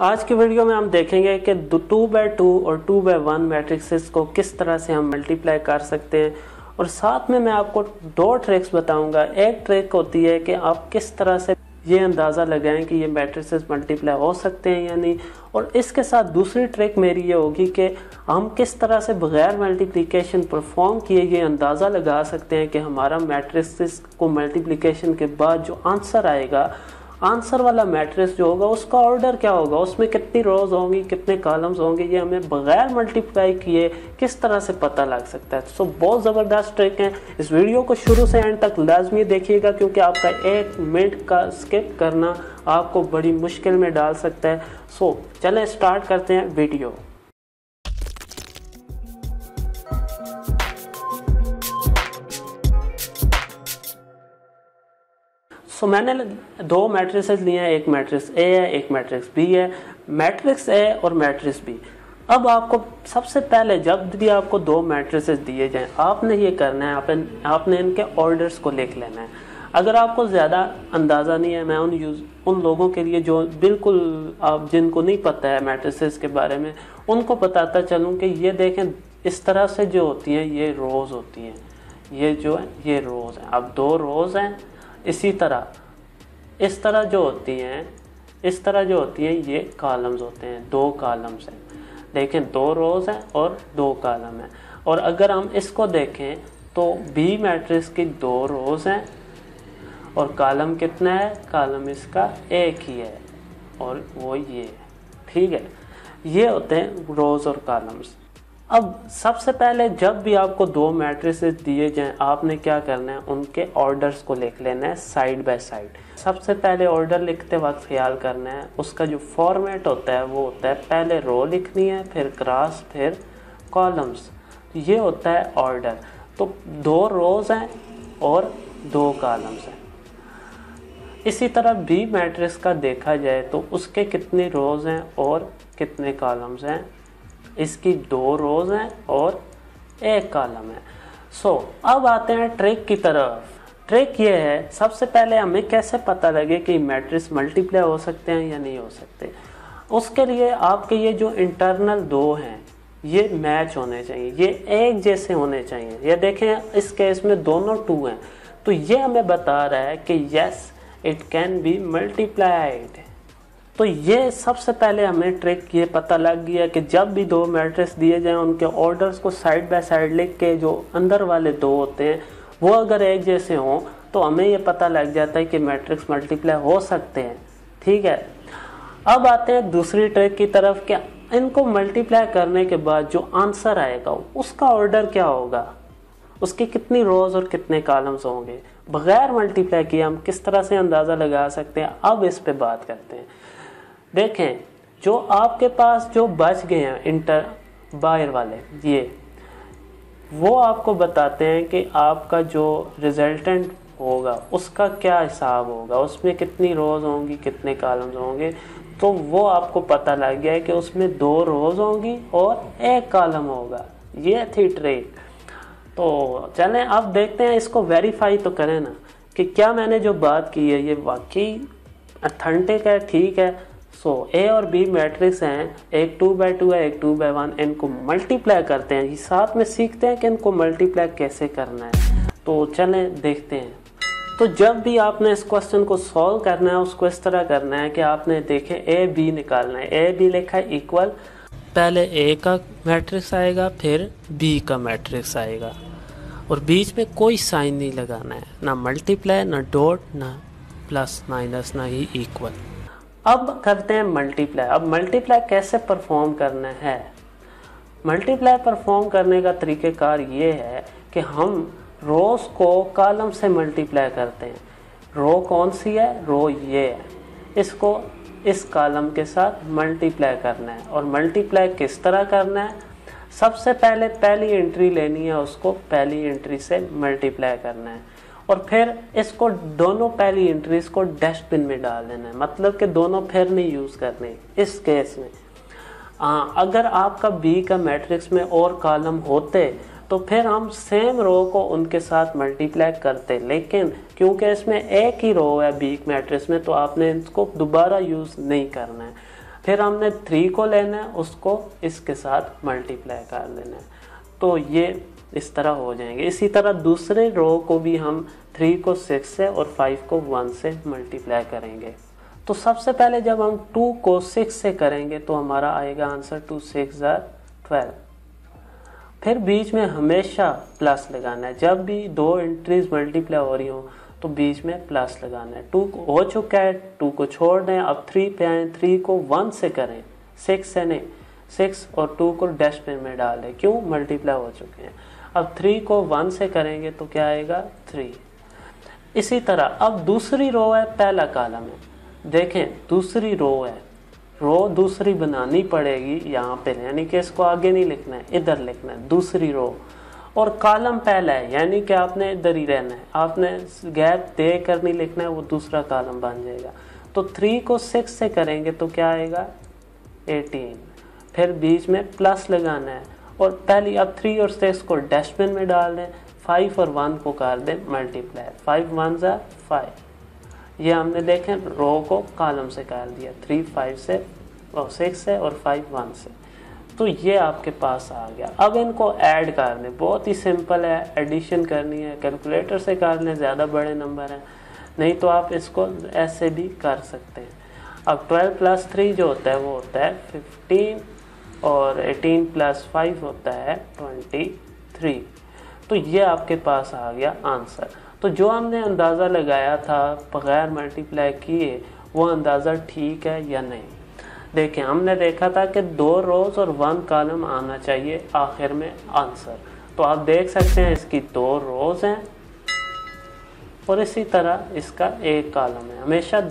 आज की वीडियो में हम देखेंगे कि 2x2 और 2x1 मैट्रिक्सेस को किस तरह से हम मल्टीप्लाई कर सकते हैं और साथ में मैं आपको दो ट्रिक्स बताऊंगा। एक ट्रिक होती है कि आप किस तरह से ये अंदाज़ा लगाएं कि ये मैट्रिक्सेस मल्टीप्लाई हो सकते हैं या नहीं, और इसके साथ दूसरी ट्रिक मेरी ये होगी कि हम किस तरह से बगैर मल्टीप्लिकेशन परफॉर्म किए ये अंदाज़ा लगा सकते हैं कि हमारा मैट्रिक्सेस को मल्टीप्लिकेशन के बाद जो आंसर आएगा, आंसर वाला मैट्रिक्स जो होगा उसका ऑर्डर क्या होगा, उसमें कितनी रोज होंगी, कितने कॉलम्स होंगे, ये हमें बगैर मल्टीप्लाई किए किस तरह से पता लग सकता है। सो बहुत ज़बरदस्त ट्रिक है। इस वीडियो को शुरू से एंड तक लाजमी देखिएगा क्योंकि आपका 1 मिनट का स्किप करना आपको बड़ी मुश्किल में डाल सकता है। सो चलें स्टार्ट करते हैं वीडियो। सो मैंने दो मैट्रिसेस लिए हैं, एक मैट्रिक्स ए है, एक मैट्रिक्स बी है। मैट्रिक्स ए और मैट्रिक्स बी। अब आपको सबसे पहले जब भी आपको दो मैट्रिसेस दिए जाएं, आपने ये करना है, आपने इनके ऑर्डर्स को लिख लेना है। अगर आपको ज़्यादा अंदाज़ा नहीं है, मैं उन लोगों के लिए जो बिल्कुल आप जिनको नहीं पता है मैट्रिसेस के बारे में, उनको बताता चलूँ कि ये देखें इस तरह से जो होती हैं ये रोज़ होती हैं, ये जो है ये रोज़ हैं। अब दो रोज़ हैं, इसी तरह इस तरह जो होती हैं, इस तरह जो होती हैं ये कॉलम्स होते हैं, दो कॉलम्स हैं। देखें दो रोज़ हैं और दो कॉलम हैं। और अगर हम इसको देखें तो बी मैट्रिक्स की दो रोज़ हैं और कॉलम कितना है, कॉलम इसका एक ही है और वो ये है। ठीक है, ये होते हैं रोज़ और कॉलम्स। अब सबसे पहले जब भी आपको दो मैट्रिसेस दिए जाएं, आपने क्या करना है, उनके ऑर्डर्स को लिख लेना है साइड बाय साइड। सबसे पहले ऑर्डर लिखते वक्त ख्याल करना है उसका जो फॉर्मेट होता है वो होता है पहले रो लिखनी है, फिर क्रॉस, फिर कॉलम्स। ये होता है ऑर्डर। तो दो रोज़ हैं और दो कॉलम्स हैं। इसी तरह बी मैट्रिक्स का देखा जाए तो उसके कितने रोज़ हैं और कितने कॉलम्स हैं, इसकी दो रोज़ हैं और एक कॉलम है। सो अब आते हैं ट्रिक की तरफ। ट्रिक ये है, सबसे पहले हमें कैसे पता लगे कि मैट्रिक्स मल्टीप्लाई हो सकते हैं या नहीं हो सकते। उसके लिए आपके ये जो इंटरनल दो हैं ये मैच होने चाहिए, ये एक जैसे होने चाहिए। ये देखें इस केस में दोनों 2 हैं, तो ये हमें बता रहा है कि yes it can be multiplied. तो ये सबसे पहले हमें ट्रिक ये पता लग गया कि जब भी दो मैट्रिक्स दिए जाएं उनके ऑर्डर्स को साइड बाय साइड लिख के जो अंदर वाले दो होते हैं वो अगर एक जैसे हों तो हमें ये पता लग जाता है कि मैट्रिक्स मल्टीप्लाई हो सकते हैं। ठीक है, अब आते हैं दूसरी ट्रिक की तरफ कि इनको मल्टीप्लाई करने के बाद जो आंसर आएगा उसका ऑर्डर क्या होगा, उसकी कितनी रोज़ और कितने कॉलम्स होंगे। बगैर मल्टीप्लाई किए हम किस तरह से अंदाज़ा लगा सकते हैं, अब इस पे बात करते हैं। देखें जो आपके पास जो बच गए हैं इंटर बाहर वाले, ये वो आपको बताते हैं कि आपका जो रिजल्टेंट होगा उसका क्या हिसाब होगा, उसमें कितनी रोज़ होंगी, कितने कॉलम्स होंगे। तो वो आपको पता लग गया है कि उसमें दो रोज़ होंगी और एक कॉलम होगा। ये थी ट्रिक। तो चलें अब देखते हैं, इसको वेरीफाई तो करें ना कि क्या मैंने जो बात की है ये वाकई ऑथेंटिक है, ठीक है। सो ए और बी मैट्रिक्स हैं, एक 2x2 है, एक 2x1। इनको मल्टीप्लाई करते हैं, साथ में सीखते हैं कि इनको मल्टीप्लाई कैसे करना है। तो चलें देखते हैं। तो जब भी आपने इस क्वेश्चन को सॉल्व करना है उसको इस तरह करना है कि आपने देखें ए बी निकालना है। ए बी लिखा है इक्वल, पहले ए का मैट्रिक्स आएगा फिर बी का मैट्रिक्स आएगा और बीच में कोई साइन नहीं लगाना है, ना मल्टीप्लाई, ना डॉट, ना प्लस माइनस, ना ही इक्वल। अब करते हैं मल्टीप्लाई। अब मल्टीप्लाई कैसे परफॉर्म करना है। मल्टीप्लाई परफॉर्म करने का तरीक़ेकार ये है कि हम रोज़ को कॉलम से मल्टीप्लाई करते हैं। रो कौन सी है, रो ये है, इसको इस कॉलम के साथ मल्टीप्लाई करना है। और मल्टीप्लाई किस तरह करना है, सबसे पहले पहली एंट्री लेनी है, उसको पहली एंट्री से मल्टीप्लाई करना है और फिर इसको दोनों पहली एंट्रीज को डस्टबिन में डाल देना है, मतलब कि दोनों फिर नहीं यूज़ करने इस केस में। अगर आपका बी का मैट्रिक्स में और कॉलम होते तो फिर हम सेम रो को उनके साथ मल्टीप्लाई करते, लेकिन क्योंकि इसमें एक ही रो है बी मैट्रिक्स में तो आपने इसको दोबारा यूज़ नहीं करना है। फिर हमने 3 को लेना है, उसको इसके साथ मल्टीप्लाई कर देना है, तो ये इस तरह हो जाएंगे। इसी तरह दूसरे रो को भी हम 3 को 6 से और 5 को 1 से मल्टीप्लाई करेंगे। तो सबसे पहले जब हम 2 को 6 से करेंगे तो हमारा आएगा आंसर 2 6 12। फिर बीच में हमेशा प्लस लगाना है, जब भी दो एंट्रीज मल्टीप्लाई हो रही हो तो बीच में प्लस लगाना है। 2 हो चुका है, 2 को छोड़ दें, अब 3 पे आए, 3 को 1 से करें, 6 से नहीं, 6 और 2 को डस्टबिन में डाल दें, क्यों, मल्टीप्लाई हो चुके हैं। अब 3 को 1 से करेंगे तो क्या आएगा 3। इसी तरह अब दूसरी रो है, पहला कॉलम है, देखें दूसरी रो है, रो दूसरी बनानी पड़ेगी यहाँ पे, यानी कि इसको आगे नहीं लिखना है, इधर लिखना है दूसरी रो, और कॉलम पहला है, यानी कि आपने इधर ही रहना है, आपने गैप दे कर नहीं लिखना है, वो दूसरा कॉलम बन जाएगा। तो 3 को 6 से करेंगे तो क्या आएगा 18, फिर बीच में प्लस लगाना है, और पहली अब 3 और 6 को डस्टबिन में डाल दें, 5 और 1 को कर दें मल्टीप्लाई, 5 1 5, ये हमने देखें रो को कॉलम से कर दिया, 3 5 से और 6 से और 5 1 से, तो ये आपके पास आ गया। अब इनको ऐड कर दें, बहुत ही सिंपल है, एडिशन करनी है कैलकुलेटर से कर लें, ज़्यादा बड़े नंबर हैं, नहीं तो आप इसको ऐसे भी कर सकते हैं। अब 12 + 3 जो होता है वो होता है 15, और 18 + 5 होता है 23, तो ये आपके पास आ गया आंसर। तो जो हमने अंदाज़ा लगाया था बगैर मल्टीप्लाई किए, वो अंदाज़ा ठीक है या नहीं। देखें हमने देखा था कि 2 रोज़ और 1 कॉलम आना चाहिए आखिर में आंसर, तो आप देख सकते हैं इसकी 2 रोज़ हैं और इसी तरह इसका 1 कॉलम है, हमेशा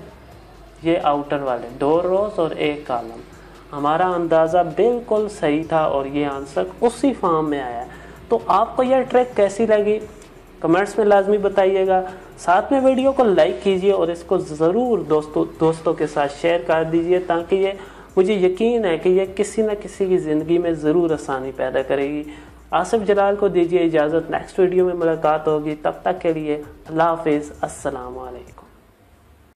ये आउटर वाले 2 रोज़ और 1 कॉलम। हमारा अंदाज़ा बिल्कुल सही था और ये आंसर उसी फॉर्म में आया। तो आपको यह ट्रिक कैसी लगी कमेंट्स में लाजमी बताइएगा, साथ में वीडियो को लाइक कीजिए और इसको ज़रूर दोस्तों के साथ शेयर कर दीजिए, ताकि ये मुझे यकीन है कि ये किसी न किसी की ज़िंदगी में ज़रूर आसानी पैदा करेगी। आसिफ जलाल को दीजिए इजाज़त, नेक्स्ट वीडियो में मुलाकात होगी, तब तक के लिए अल्लाह हाफिज़, अस्सलाम वालेकुम।